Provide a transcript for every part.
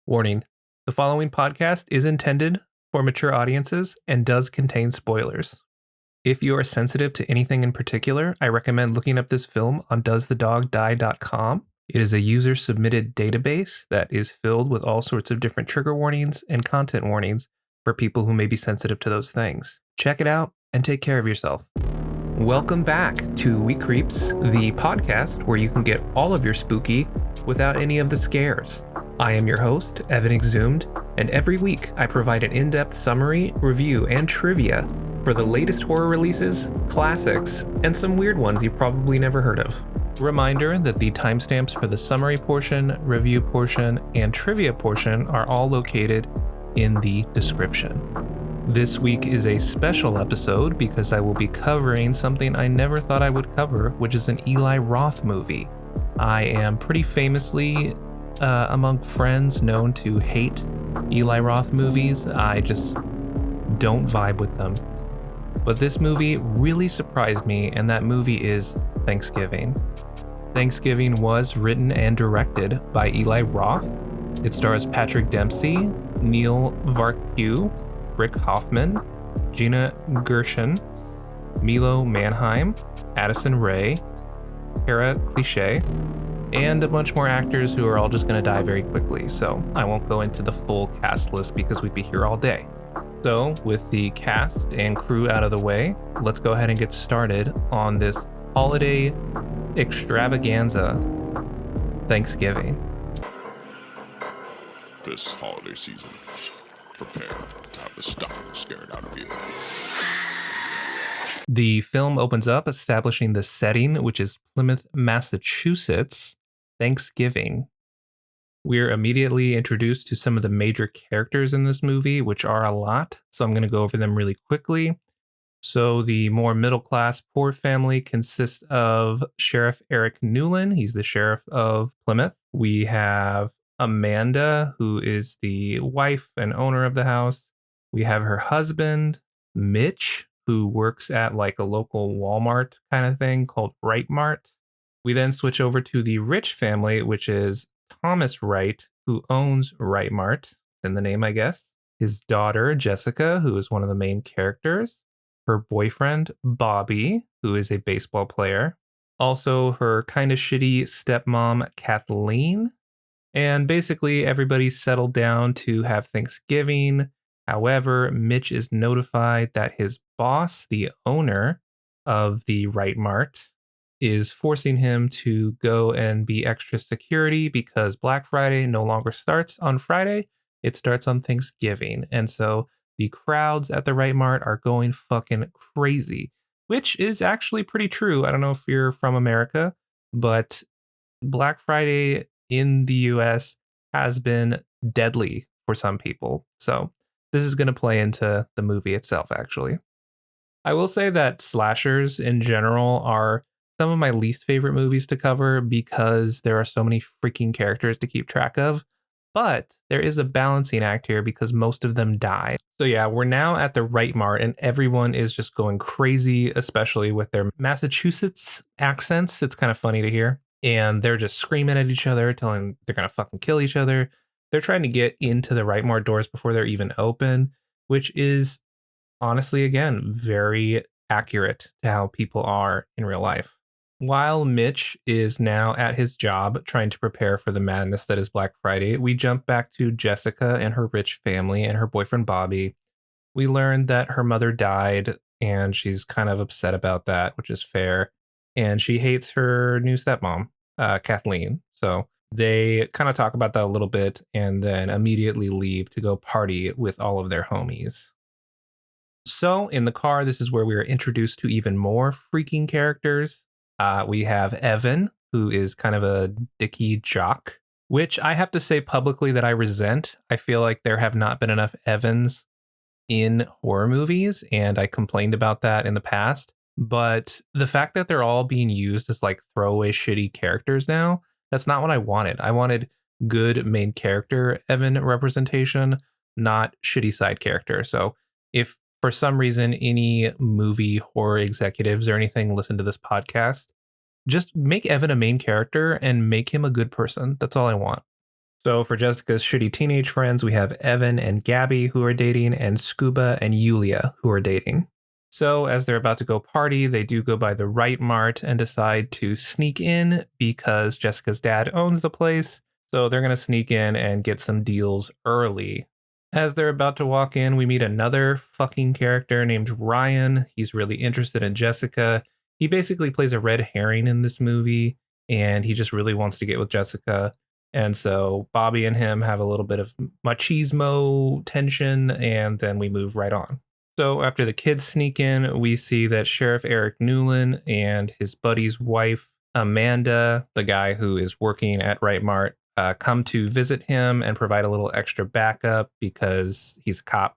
Warning: the following podcast is intended for mature audiences and does contain spoilers. If you are sensitive to anything in particular, I recommend looking up this film on doesthedogdie.com. It is a user-submitted database that is filled with all sorts of different trigger warnings and content warnings for people who may be sensitive to those things. Check it out and take care of yourself. Welcome back to We Creeps, the podcast where you can get all of your spooky without any of the scares. I am your host, Evan Exhumed, and every week I provide an in-depth summary, review, and trivia for the latest horror releases, classics, and some weird ones you probably never heard of. Reminder that the timestamps for the summary portion, review portion, and trivia portion are all located in the description. This week is a special episode because I will be covering something I never thought I would cover, which is an Eli Roth movie. I am pretty famously among friends known to hate Eli Roth movies. I just don't vibe with them. But this movie really surprised me, and that movie is Thanksgiving. Thanksgiving was written and directed by Eli Roth. It stars Patrick Dempsey, Neil Varkue, Rick Hoffman, Gina Gershon, Milo Manheim, Addison Rae, Kara Cliche, and a bunch more actors who are all just going to die very quickly, so I won't go into the full cast list because we'd be here all day. So, with the cast and crew out of the way, let's go ahead and get started on this holiday extravaganza, Thanksgiving. This holiday season, prepare to have the stuffing scared out of you. The film opens up establishing the setting, which is Plymouth, Massachusetts, Thanksgiving. We're immediately introduced to some of the major characters in this movie, which are a lot, so I'm going to go over them really quickly. So the more middle-class poor family consists of Sheriff Eric Newland. He's the sheriff of Plymouth. We have Amanda, who is the wife and owner of the house. We have her husband, Mitch, who works at like a local Walmart kind of thing called Wright Mart. We then switch over to the rich family, which is Thomas Wright, who owns Wright Mart, in the name, I guess. His daughter, Jessica, who is one of the main characters. Her boyfriend, Bobby, who is a baseball player. Also, her kind of shitty stepmom, Kathleen. And basically, everybody's settled down to have Thanksgiving. However, Mitch is notified that his boss, the owner of the Wright Mart, is forcing him to go and be extra security because Black Friday no longer starts on Friday. It starts on Thanksgiving. And so the crowds at the Wright Mart are going fucking crazy, which is actually pretty true. I don't know if you're from America, but Black Friday in the US has been deadly for some people. So this is going to play into the movie itself, actually. I will say that slashers in general are some of my least favorite movies to cover because there are so many freaking characters to keep track of. But there is a balancing act here because most of them die. So yeah, we're now at the Wright Mart and everyone is just going crazy, especially with their Massachusetts accents. It's kind of funny to hear. And they're just screaming at each other, telling they're going to fucking kill each other. They're trying to get into the Wright Mart doors before they're even open, which is honestly, again, very accurate to how people are in real life. While Mitch is now at his job trying to prepare for the madness that is Black Friday, we jump back to Jessica and her rich family and her boyfriend Bobby. We learn that her mother died and she's kind of upset about that, which is fair. And she hates her new stepmom, Kathleen. So they kind of talk about that a little bit and then immediately leave to go party with all of their homies. So in the car, this is where we are introduced to even more freaking characters. We have Evan, who is kind of a dicky jock, which I have to say publicly that I resent. I feel like there have not been enough Evans in horror movies, and I complained about that in the past. But the fact that they're all being used as like throwaway shitty characters now, that's not what I wanted. I wanted good main character Evan representation, not shitty side character. So if for some reason any movie horror executives or anything listen to this podcast, just make Evan a main character and make him a good person. That's all I want. So for Jessica's shitty teenage friends, we have Evan and Gabby who are dating, and Scuba and Yulia who are dating. So as they're about to go party, they do go by the Right Mart and decide to sneak in because Jessica's dad owns the place. So they're going to sneak in and get some deals early. As they're about to walk in, we meet another fucking character named Ryan. He's really interested in Jessica. He basically plays a red herring in this movie, and he just really wants to get with Jessica. And so Bobby and him have a little bit of machismo tension, and then we move right on. So after the kids sneak in, we see that Sheriff Eric Newland and his buddy's wife, Amanda, the guy who is working at Right Mart, come to visit him and provide a little extra backup because he's a cop.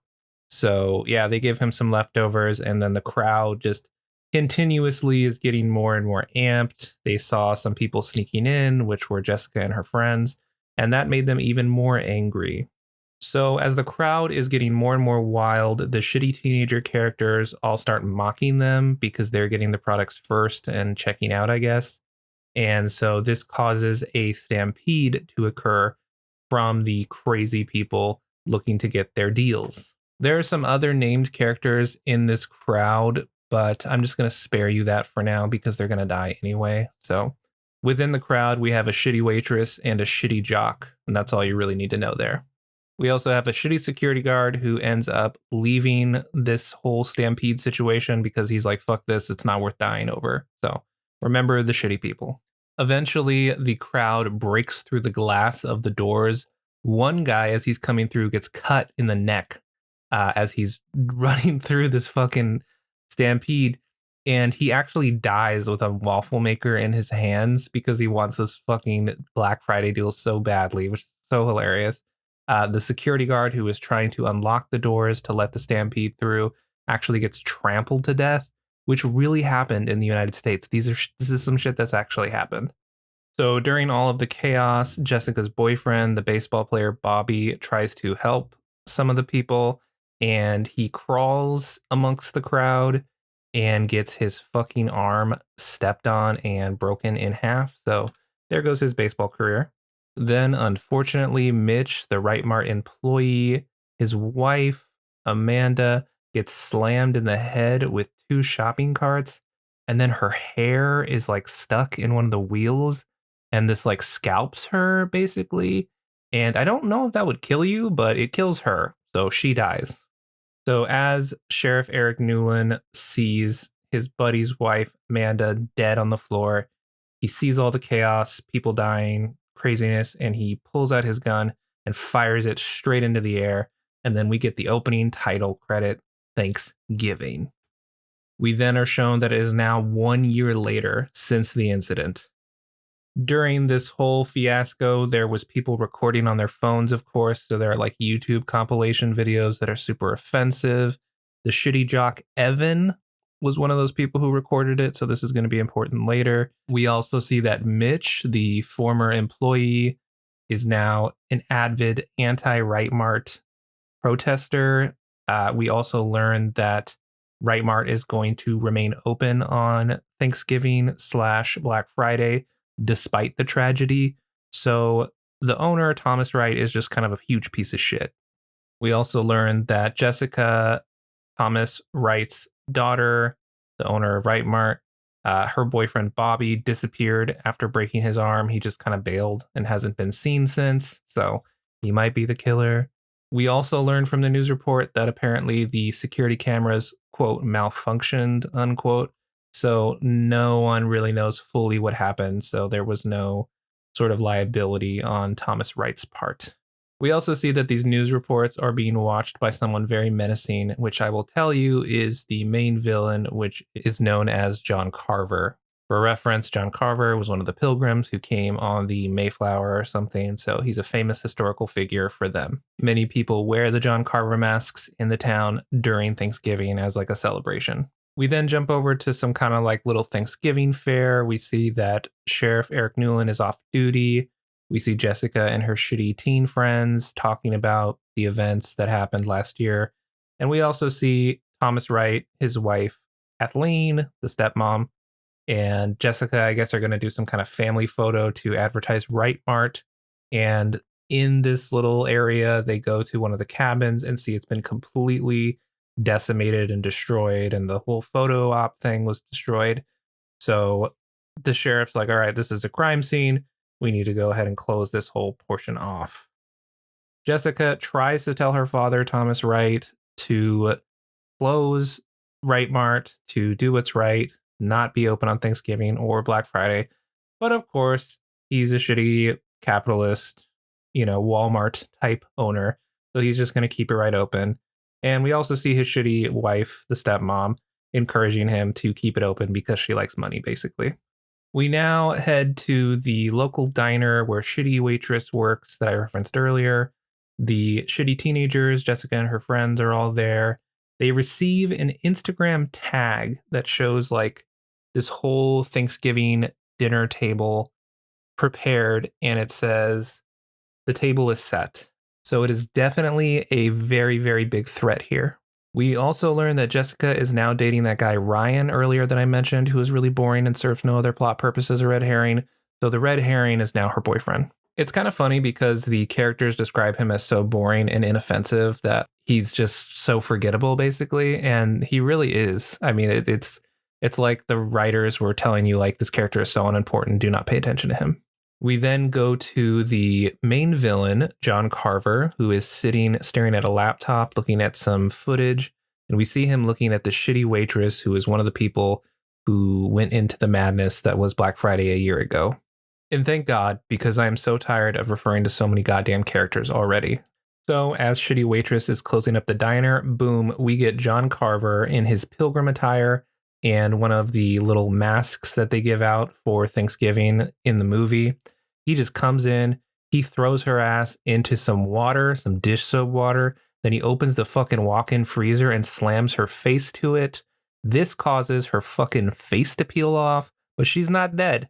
So yeah, they give him some leftovers, and then the crowd just continuously is getting more and more amped. They saw some people sneaking in, which were Jessica and her friends, and that made them even more angry. So, as the crowd is getting more and more wild, the shitty teenager characters all start mocking them because they're getting the products first and checking out, I guess. And so, this causes a stampede to occur from the crazy people looking to get their deals. There are some other named characters in this crowd, but I'm just going to spare you that for now because they're going to die anyway. So, within the crowd, we have a shitty waitress and a shitty jock, and that's all you really need to know there. We also have a shitty security guard who ends up leaving this whole stampede situation because he's like, fuck this, it's not worth dying over. So remember the shitty people. Eventually, the crowd breaks through the glass of the doors. One guy, as he's coming through, gets cut in the neck as he's running through this fucking stampede. And he actually dies with a waffle maker in his hands because he wants this fucking Black Friday deal so badly, which is so hilarious. The security guard who is trying to unlock the doors to let the stampede through actually gets trampled to death, which really happened in the United States. This is some shit that's actually happened. So during all of the chaos, Jessica's boyfriend, the baseball player Bobby, tries to help some of the people, and he crawls amongst the crowd and gets his fucking arm stepped on and broken in half. So there goes his baseball career. Then, unfortunately, Mitch, the Right Mart employee, his wife, Amanda, gets slammed in the head with two shopping carts, and then her hair is like stuck in one of the wheels, and this like scalps her basically. And I don't know if that would kill you, but it kills her. So she dies. So as Sheriff Eric Newland sees his buddy's wife, Amanda, dead on the floor, he sees all the chaos, people dying, craziness, and he pulls out his gun and fires it straight into the air. And then we get the opening title credit, Thanksgiving. We then are shown that it is now 1 year later since the incident. During this whole fiasco, there was people recording on their phones, of course. So there are like YouTube compilation videos that are super offensive. The shitty jock Evan was one of those people who recorded it. So this is going to be important later. We also see that Mitch, the former employee, is now an avid anti-Right Mart protester. We also learned that Right Mart is going to remain open on Thanksgiving/Black Friday despite the tragedy. So the owner, Thomas Wright, is just kind of a huge piece of shit. We also learned that Jessica, Thomas Wright's daughter, the owner of Right Mart, her boyfriend Bobby disappeared after breaking his arm. He just kind of bailed and hasn't been seen since. So he might be the killer. We also learned from the news report that apparently the security cameras, quote, malfunctioned, unquote. So no one really knows fully what happened. So there was no sort of liability on Thomas Wright's part. We also see that these news reports are being watched by someone very menacing, which I will tell you is the main villain, which is known as John Carver. For reference, John Carver was one of the pilgrims who came on the Mayflower or something, so he's a famous historical figure for them. Many people wear the John Carver masks in the town during Thanksgiving as like a celebration. We then jump over to some kind of like little Thanksgiving fair. We see that Sheriff Eric Newland is off duty. We see Jessica and her shitty teen friends talking about the events that happened last year. And we also see Thomas Wright, his wife, Kathleen, the stepmom, and Jessica, I guess, are going to do some kind of family photo to advertise Right Mart. And in this little area, they go to one of the cabins and see it's been completely decimated and destroyed, and the whole photo op thing was destroyed. So the sheriff's like, all right, this is a crime scene. We need to go ahead and close this whole portion off. Jessica tries to tell her father, Thomas Wright, to close Right Mart, to do what's right, not be open on Thanksgiving or Black Friday. But of course, he's a shitty capitalist, Walmart type owner. So he's just going to keep it right open. And we also see his shitty wife, the stepmom, encouraging him to keep it open because she likes money, basically. We now head to the local diner where shitty waitress works that I referenced earlier. The shitty teenagers, Jessica and her friends, are all there. They receive an Instagram tag that shows like this whole Thanksgiving dinner table prepared, and it says the table is set. So it is definitely a very, very big threat here. We also learn that Jessica is now dating that guy Ryan earlier that I mentioned, who is really boring and serves no other plot purpose as a red herring. So the red herring is now her boyfriend. It's kind of funny because the characters describe him as so boring and inoffensive that he's just so forgettable, basically. And he really is. I mean, it's like the writers were telling you, like, this character is so unimportant, do not pay attention to him. We then go to the main villain, John Carver, who is sitting staring at a laptop, looking at some footage. And we see him looking at the shitty waitress, who is one of the people who went into the madness that was Black Friday a year ago. And thank God, because I am so tired of referring to so many goddamn characters already. So as shitty waitress is closing up the diner, boom, we get John Carver in his pilgrim attire and one of the little masks that they give out for Thanksgiving in the movie. He just comes in, he throws her ass into some water, some dish soap water. Then he opens the fucking walk-in freezer and slams her face to it. This causes her fucking face to peel off, but she's not dead.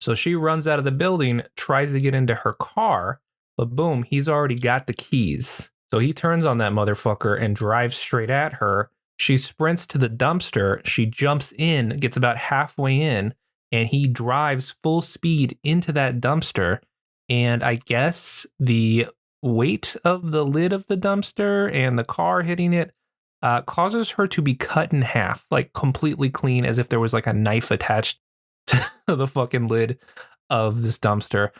So she runs out of the building, tries to get into her car, but boom, he's already got the keys. So he turns on that motherfucker and drives straight at her. She sprints to the dumpster. She jumps in, gets about halfway in, and he drives full speed into that dumpster. And I guess the weight of the lid of the dumpster and the car hitting it causes her to be cut in half, like completely clean, as if there was like a knife attached to the fucking lid of this dumpster.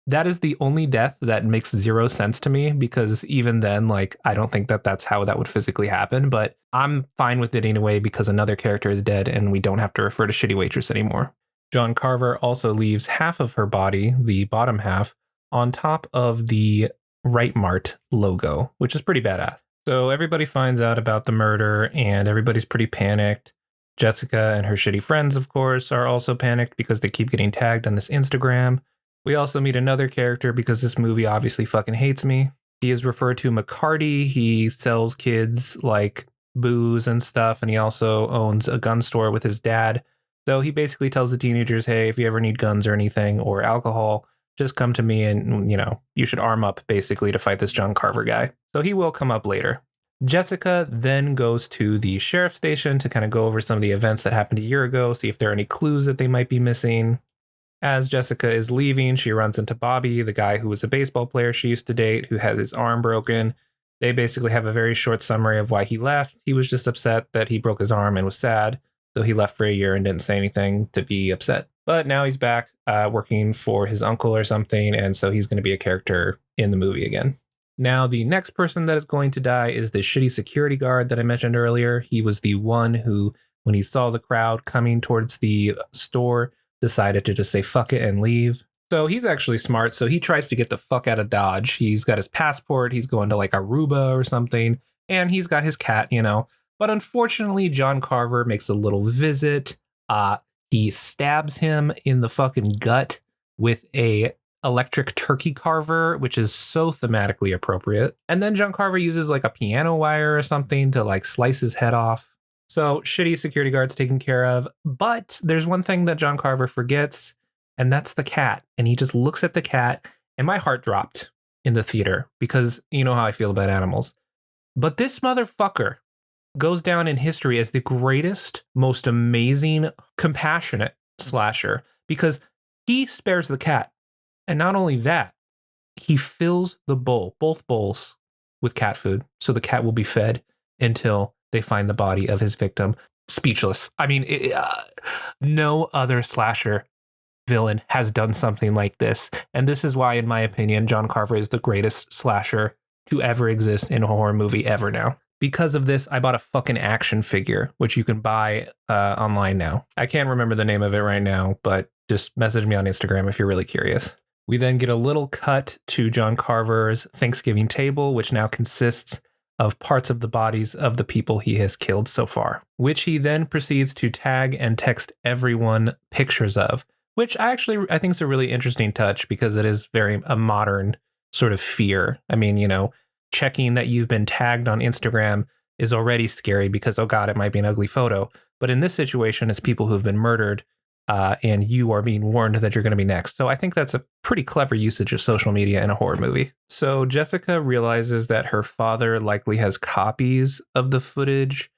That is the only death that makes zero sense to me, because even then, like, I don't think that that's how that would physically happen, but I'm fine with it anyway because another character is dead and we don't have to refer to shitty waitress anymore. John Carver also leaves half of her body, the bottom half, on top of the Right Mart logo, which is pretty badass. So everybody finds out about the murder and everybody's pretty panicked. Jessica and her shitty friends, of course, are also panicked because they keep getting tagged on this Instagram. We also meet another character because this movie obviously fucking hates me. He is referred to McCarty. He sells kids like booze and stuff, and he also owns a gun store with his dad. So he basically tells the teenagers, hey, if you ever need guns or anything or alcohol, just come to me and, you should arm up basically to fight this John Carver guy. So he will come up later. Jessica then goes to the sheriff's station to kind of go over some of the events that happened a year ago, see if there are any clues that they might be missing. As Jessica is leaving, she runs into Bobby, the guy who was a baseball player she used to date, who has his arm broken. They basically have a very short summary of why he left. He was just upset that he broke his arm and was sad, so he left for a year and didn't say anything to be upset. But now he's back working for his uncle or something, and so he's going to be a character in the movie again. Now, the next person that is going to die is the shitty security guard that I mentioned earlier. He was the one who, when he saw the crowd coming towards the store, decided to just say fuck it and leave. So he's actually smart. So he tries to get the fuck out of Dodge. He's got his passport. He's going to like Aruba or something. And he's got his cat, But unfortunately, John Carver makes a little visit. He stabs him in the fucking gut with a electric turkey carver, which is so thematically appropriate. And then John Carver uses like a piano wire or something to like slice his head off. So shitty security guards taken care of. But there's one thing that John Carver forgets, and that's the cat. And he just looks at the cat, and my heart dropped in the theater because you know how I feel about animals. But this motherfucker goes down in history as the greatest, most amazing, compassionate slasher because he spares the cat. And not only that, He fills the bowl, both bowls, with cat food. So the cat will be fed until they find the body of his victim. Speechless. I mean, no other slasher villain has done something like this. And this is why, in my opinion, John Carver is the greatest slasher to ever exist in a horror movie ever now. Because of this, I bought a fucking action figure, which you can buy online now. I can't remember the name of it right now, but just message me on Instagram if you're really curious. We then get a little cut to John Carver's Thanksgiving table, which now consists of parts of the bodies of the people he has killed so far, which he then proceeds to tag and text everyone pictures of, which I think is a really interesting touch because it is very a modern sort of fear. I mean, checking that you've been tagged on Instagram is already scary because, oh God, it might be an ugly photo. But in this situation, it's people who've been murdered and you are being warned that you're going to be next. So I think that's a pretty clever usage of social media in a horror movie. So Jessica realizes that her father likely has copies of the footage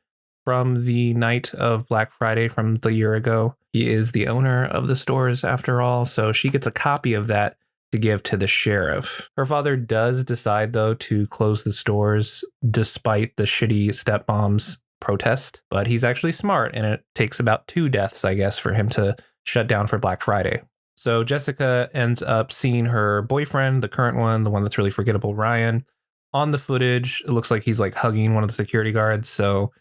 from the night of Black Friday from the year ago. He is the owner of the stores after all, so she gets a copy of that to give to the sheriff. Her father does decide, though, to close the stores despite the shitty stepmom's protest, but he's actually smart, and it takes about 2 deaths, I guess, for him to shut down for Black Friday. So Jessica ends up seeing her boyfriend, the current one, the one that's really forgettable, Ryan, on the footage. It looks like he's like hugging one of the security guards, so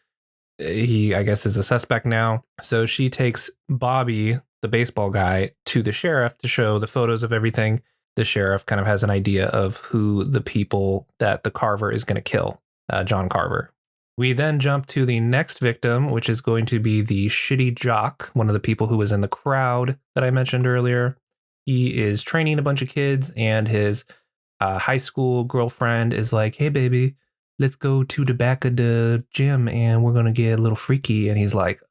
he, I guess, is a suspect now. So she takes Bobby, the baseball guy, to the sheriff to show the photos of everything. The sheriff kind of has an idea of who the people that the Carver is going to kill, John Carver. We then jump to the next victim, which is going to be the shitty jock, one of the people who was in the crowd that I mentioned earlier. He is training a bunch of kids, and his high school girlfriend is like, hey, baby, let's go to the back of the gym and we're going to get a little freaky. And he's like,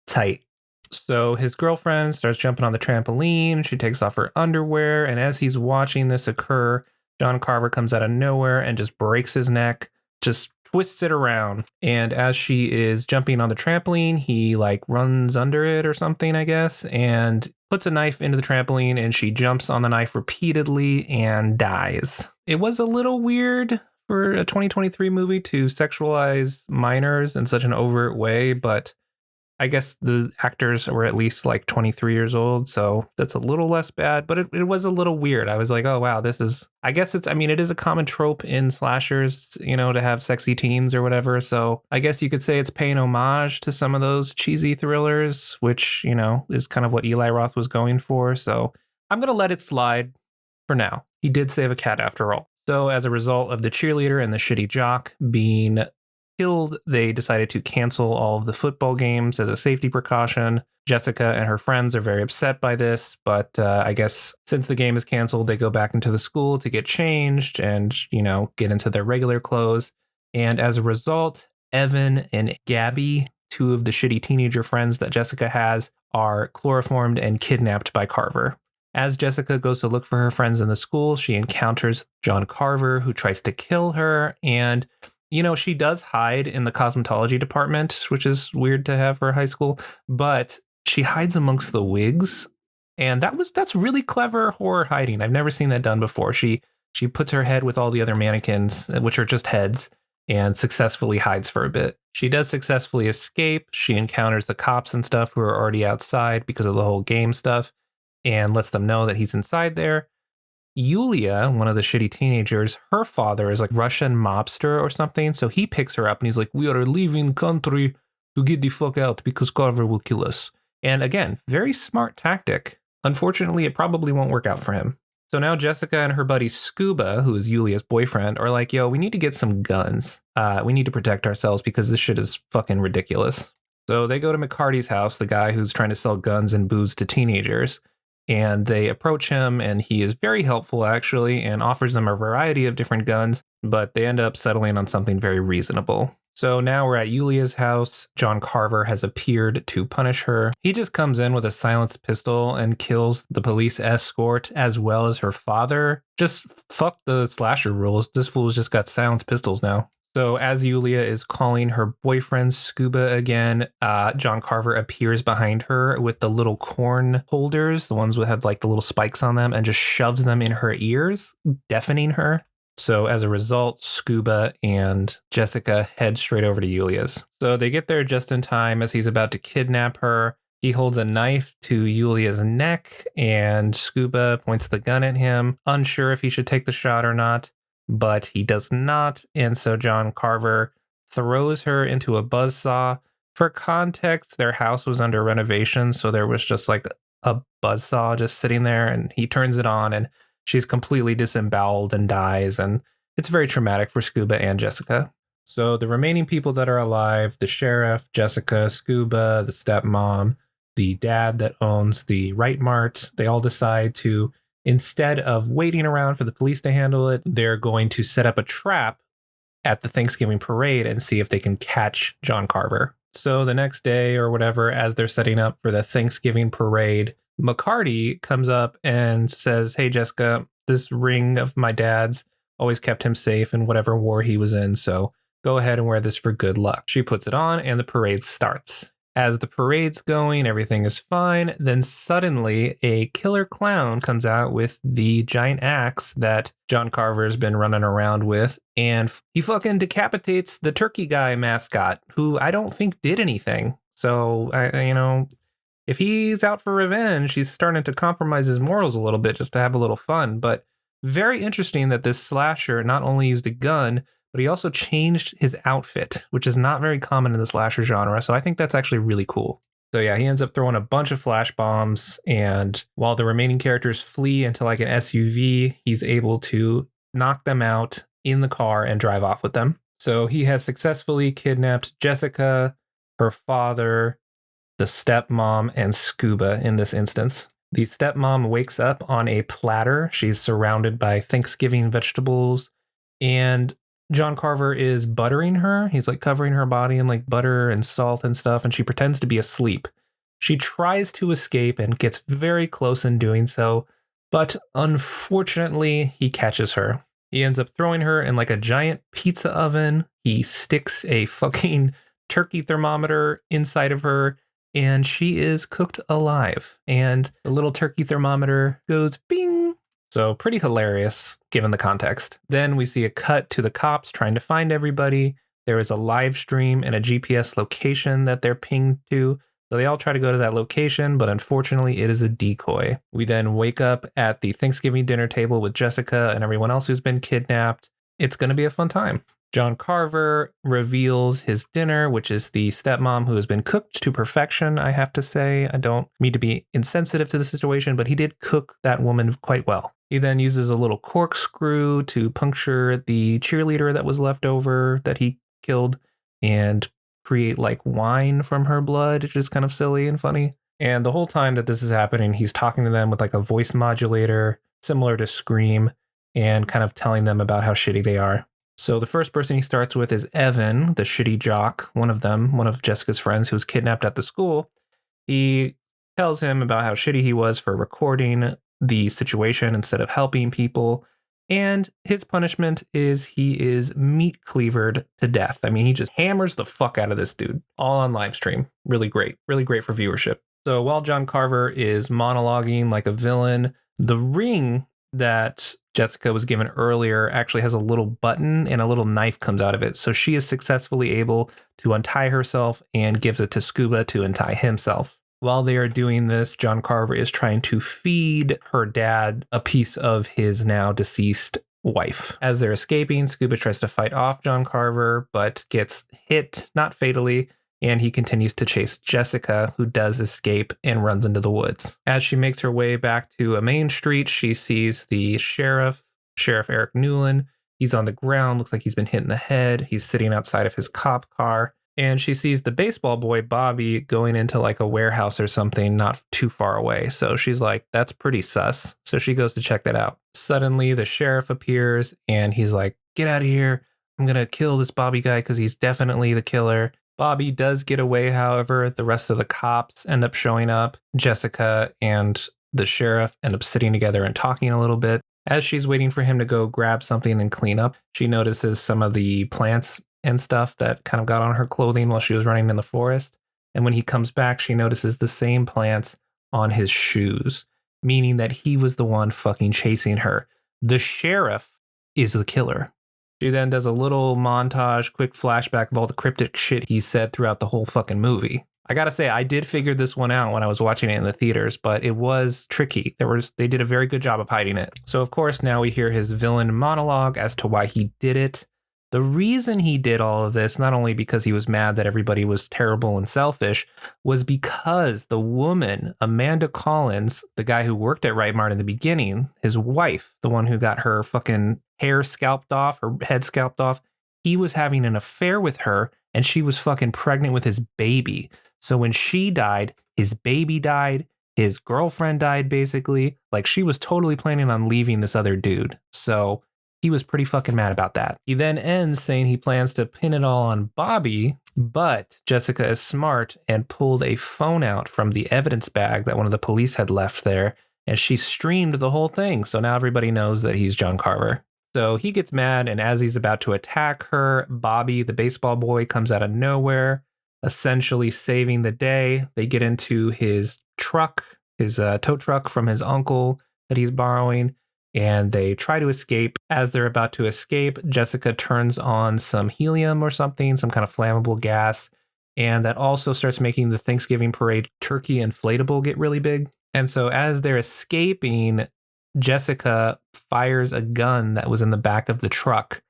tight. So his girlfriend starts jumping on the trampoline. She takes off her underwear. And as he's watching this occur, John Carver comes out of nowhere and just breaks his neck, just twists it around. And as she is jumping on the trampoline, he like runs under it or something, I guess, and puts a knife into the trampoline, and she jumps on the knife repeatedly and dies. It was a little weird for a 2023 movie to sexualize minors in such an overt way, but I guess the actors were at least like 23 years old, so that's a little less bad, but it was a little weird. I was like, oh, wow, it is a common trope in slashers, to have sexy teens or whatever. So I guess you could say it's paying homage to some of those cheesy thrillers, which, is kind of what Eli Roth was going for. So I'm going to let it slide for now. He did save a cat after all. So as a result of the cheerleader and the shitty jock being killed, they decided to cancel all of the football games as a safety precaution. Jessica and her friends are very upset by this, but I guess since the game is canceled, they go back into the school to get changed and, get into their regular clothes. And as a result, Evan and Gabby, 2 of the shitty teenager friends that Jessica has, are chloroformed and kidnapped by Carver. As Jessica goes to look for her friends in the school, she encounters John Carver, who tries to kill her. And, she does hide in the cosmetology department, which is weird to have for high school, but she hides amongst the wigs. And that's really clever horror hiding. I've never seen that done before. She puts her head with all the other mannequins, which are just heads, and successfully hides for a bit. She does successfully escape. She encounters the cops and stuff who are already outside because of the whole game stuff, and lets them know that he's inside there. Yulia, one of the shitty teenagers, her father is like Russian mobster or something. So he picks her up and he's like, we are leaving country to get the fuck out because Carver will kill us. And again, very smart tactic. Unfortunately, it probably won't work out for him. So now Jessica and her buddy Scuba, who is Yulia's boyfriend, are like, yo, we need to get some guns. We need to protect ourselves because this shit is fucking ridiculous. So they go to McCarty's house, the guy who's trying to sell guns and booze to teenagers. And they approach him, and he is very helpful, actually, and offers them a variety of different guns, but they end up settling on something very reasonable. So now we're at Yulia's house. John Carver has appeared to punish her. He just comes in with a silenced pistol and kills the police escort as well as her father. Just fuck the slasher rules. This fool's just got silenced pistols now. So as Yulia is calling her boyfriend Scuba again, John Carver appears behind her with the little corn holders, the ones that have like the little spikes on them, and just shoves them in her ears, deafening her. So as a result, Scuba and Jessica head straight over to Yulia's. So they get there just in time as he's about to kidnap her. He holds a knife to Yulia's neck, and Scuba points the gun at him, unsure if he should take the shot or not, but he does not. And so John Carver throws her into a buzzsaw. For context, their house was under renovation, so there was just like a buzzsaw just sitting there, and he turns it on, and she's completely disemboweled and dies. And it's very traumatic for Scuba and Jessica. So the remaining people that are alive, the sheriff, Jessica, Scuba, the stepmom, the dad that owns the Right Mart, they all decide to, instead of waiting around for the police to handle it, they're going to set up a trap at the Thanksgiving parade and see if they can catch John Carver. So the next day or whatever, as they're setting up for the Thanksgiving parade, McCarty comes up and says, "Hey, Jessica, this ring of my dad's always kept him safe in whatever war he was in, so go ahead and wear this for good luck." She puts it on and the parade starts. As the parade's going, everything is fine. Then suddenly a killer clown comes out with the giant axe that John Carver's been running around with, and he fucking decapitates the turkey guy mascot, who I don't think did anything. So, if he's out for revenge, he's starting to compromise his morals a little bit just to have a little fun. But very interesting that this slasher not only used a gun, but he also changed his outfit, which is not very common in the slasher genre. So I think that's actually really cool. So yeah, he ends up throwing a bunch of flash bombs, and while the remaining characters flee into like an SUV, he's able to knock them out in the car and drive off with them. So he has successfully kidnapped Jessica, her father, the stepmom, and Scuba in this instance. The stepmom wakes up on a platter. She's surrounded by Thanksgiving vegetables, and John Carver is buttering her. He's like covering her body in like butter and salt and stuff, and she pretends to be asleep. She tries to escape and gets very close in doing so, but unfortunately, he catches her. He ends up throwing her in like a giant pizza oven. He sticks a fucking turkey thermometer inside of her, and she is cooked alive. And the little turkey thermometer goes bing. So pretty hilarious given the context. Then we see a cut to the cops trying to find everybody. There is a live stream and a GPS location that they're pinged to. So they all try to go to that location, but unfortunately it is a decoy. We then wake up at the Thanksgiving dinner table with Jessica and everyone else who's been kidnapped. It's going to be a fun time. John Carver reveals his dinner, which is the stepmom who has been cooked to perfection, I have to say. I don't mean to be insensitive to the situation, but he did cook that woman quite well. He then uses a little corkscrew to puncture the cheerleader that was left over that he killed and create like wine from her blood, which is kind of silly and funny. And the whole time that this is happening, he's talking to them with like a voice modulator similar to Scream and kind of telling them about how shitty they are. So the first person he starts with is Evan, the shitty jock, one of Jessica's friends who was kidnapped at the school. He tells him about how shitty he was for recording the situation instead of helping people. And his punishment is he is meat cleavered to death. I mean, he just hammers the fuck out of this dude all on live stream. Really great for viewership. So while John Carver is monologuing like a villain, the ring that Jessica was given earlier actually has a little button and a little knife comes out of it. So she is successfully able to untie herself and gives it to Scuba to untie himself. While they are doing this, John Carver is trying to feed her dad a piece of his now deceased wife. As they're escaping, Scuba tries to fight off John Carver, but gets hit, not fatally, and he continues to chase Jessica, who does escape and runs into the woods. As she makes her way back to a main street, she sees the Sheriff Eric Newland. He's on the ground, looks like he's been hit in the head. He's sitting outside of his cop car. And she sees the baseball boy, Bobby, going into like a warehouse or something not too far away. So she's like, that's pretty sus. So she goes to check that out. Suddenly, the sheriff appears and he's like, get out of here. I'm going to kill this Bobby guy because he's definitely the killer. Bobby does get away, however. The rest of the cops end up showing up. Jessica and the sheriff end up sitting together and talking a little bit. As she's waiting for him to go grab something and clean up, she notices some of the plants and stuff that kind of got on her clothing while she was running in the forest. And when he comes back, she notices the same plants on his shoes, meaning that he was the one fucking chasing her. The sheriff is the killer. She then does a little montage, quick flashback of all the cryptic shit he said throughout the whole fucking movie. I gotta say, I did figure this one out when I was watching it in the theaters, but it was tricky. They did a very good job of hiding it. So of course, now we hear his villain monologue as to why he did it. The reason he did all of this, not only because he was mad that everybody was terrible and selfish, was because the woman, Amanda Collins, the guy who worked at Right Mart in the beginning, his wife, the one who got her fucking hair scalped off, her head scalped off, he was having an affair with her and she was fucking pregnant with his baby. So when she died, his baby died, his girlfriend died basically. Like she was totally planning on leaving this other dude. So he was pretty fucking mad about that. He then ends saying he plans to pin it all on Bobby, but Jessica is smart and pulled a phone out from the evidence bag that one of the police had left there, and she streamed the whole thing. So now everybody knows that he's John Carver. So he gets mad, and as he's about to attack her, Bobby, the baseball boy, comes out of nowhere, essentially saving the day. They get into his truck, his tow truck from his uncle that he's borrowing, and they try to escape. As they're about to escape, Jessica turns on some helium or something, some kind of flammable gas, and that also starts making the Thanksgiving parade turkey inflatable get really big. And so as they're escaping, Jessica fires a gun that was in the back of the truck,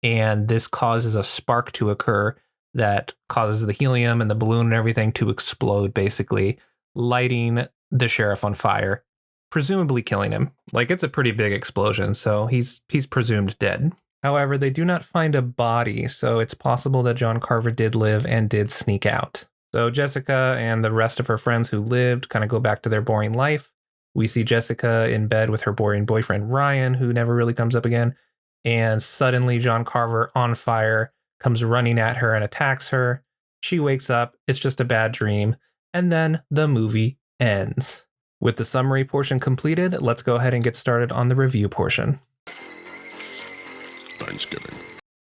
and this causes a spark to occur that causes the helium and the balloon and everything to explode, basically, lighting the sheriff on fire, presumably killing him. Like, it's a pretty big explosion, so he's presumed dead. However, they do not find a body, so it's possible that John Carver did live and did sneak out. So Jessica and the rest of her friends who lived kind of go back to their boring life. We see Jessica in bed with her boring boyfriend, Ryan, who never really comes up again. And suddenly John Carver, on fire, comes running at her and attacks her. She wakes up. It's just a bad dream. And then the movie ends. With the summary portion completed, let's go ahead and get started on the review portion. Thanksgiving.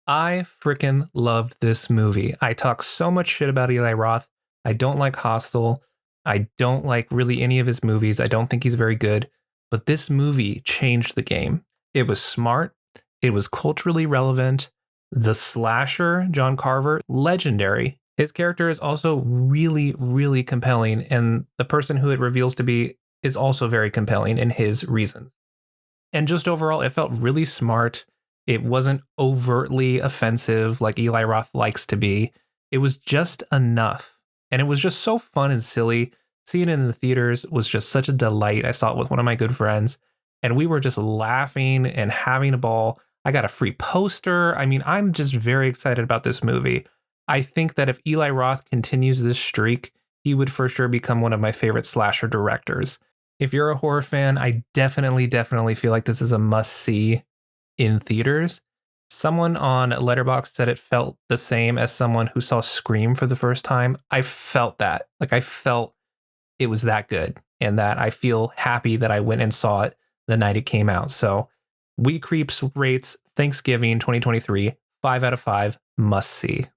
I freaking loved this movie. I talk so much shit about Eli Roth. I don't like Hostel. I don't like really any of his movies. I don't think he's very good. But this movie changed the game. It was smart. It was culturally relevant. The slasher, John Carver, legendary. His character is also really, really compelling. And the person who it reveals to be is also very compelling in his reasons. And just overall, it felt really smart. It wasn't overtly offensive like Eli Roth likes to be. It was just enough. And it was just so fun and silly. Seeing it in the theaters was just such a delight. I saw it with one of my good friends, and we were just laughing and having a ball. I got a free poster. I mean, I'm just very excited about this movie. I think that if Eli Roth continues this streak, he would for sure become one of my favorite slasher directors. If you're a horror fan, I definitely feel like this is a must-see in theaters. Someone on Letterboxd said it felt the same as someone who saw Scream for the first time. I felt that. Like, I felt it was that good, and that I feel happy that I went and saw it the night it came out. So We Creeps rates Thanksgiving 2023 5 out of 5, must see.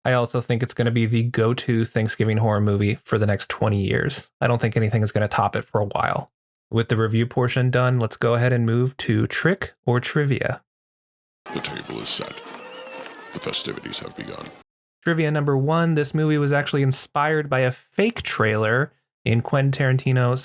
I also think it's going to be the go-to Thanksgiving horror movie for the next 20 years. I don't think anything is going to top it for a while. With the review portion done, let's go ahead and move to Trick or Trivia. The table is set. The festivities have begun. Trivia number 1, this movie was actually inspired by a fake trailer in Quentin Tarantino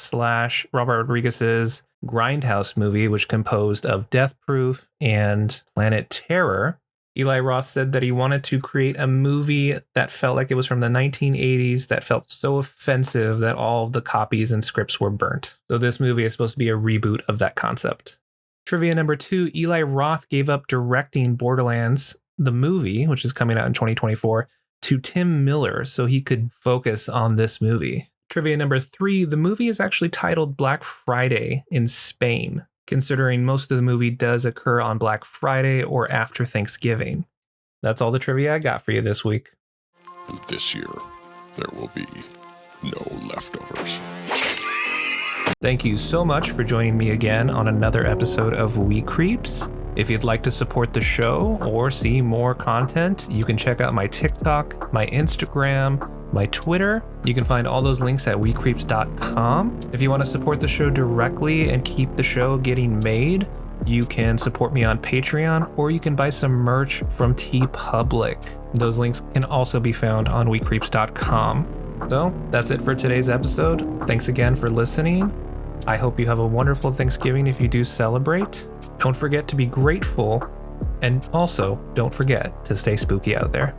/ Robert Rodriguez's Grindhouse movie, which composed of Death Proof and Planet Terror. Eli Roth said that he wanted to create a movie that felt like it was from the 1980s, that felt so offensive that all of the copies and scripts were burnt. So this movie is supposed to be a reboot of that concept. Trivia number 2, Eli Roth gave up directing Borderlands, the movie, which is coming out in 2024, to Tim Miller so he could focus on this movie. Trivia number 3, the movie is actually titled Black Friday in Spain, considering most of the movie does occur on Black Friday or after Thanksgiving. That's all the trivia I got for you this week. And this year, there will be no leftovers. Thank you so much for joining me again on another episode of We Creeps. If you'd like to support the show or see more content, you can check out my TikTok, my Instagram, my Twitter. You can find all those links at wecreeps.com. If you want to support the show directly and keep the show getting made, you can support me on Patreon, or you can buy some merch from TeePublic. Those links can also be found on wecreeps.com. So that's it for today's episode. Thanks again for listening. I hope you have a wonderful Thanksgiving if you do celebrate. Don't forget to be grateful, and also don't forget to stay spooky out there.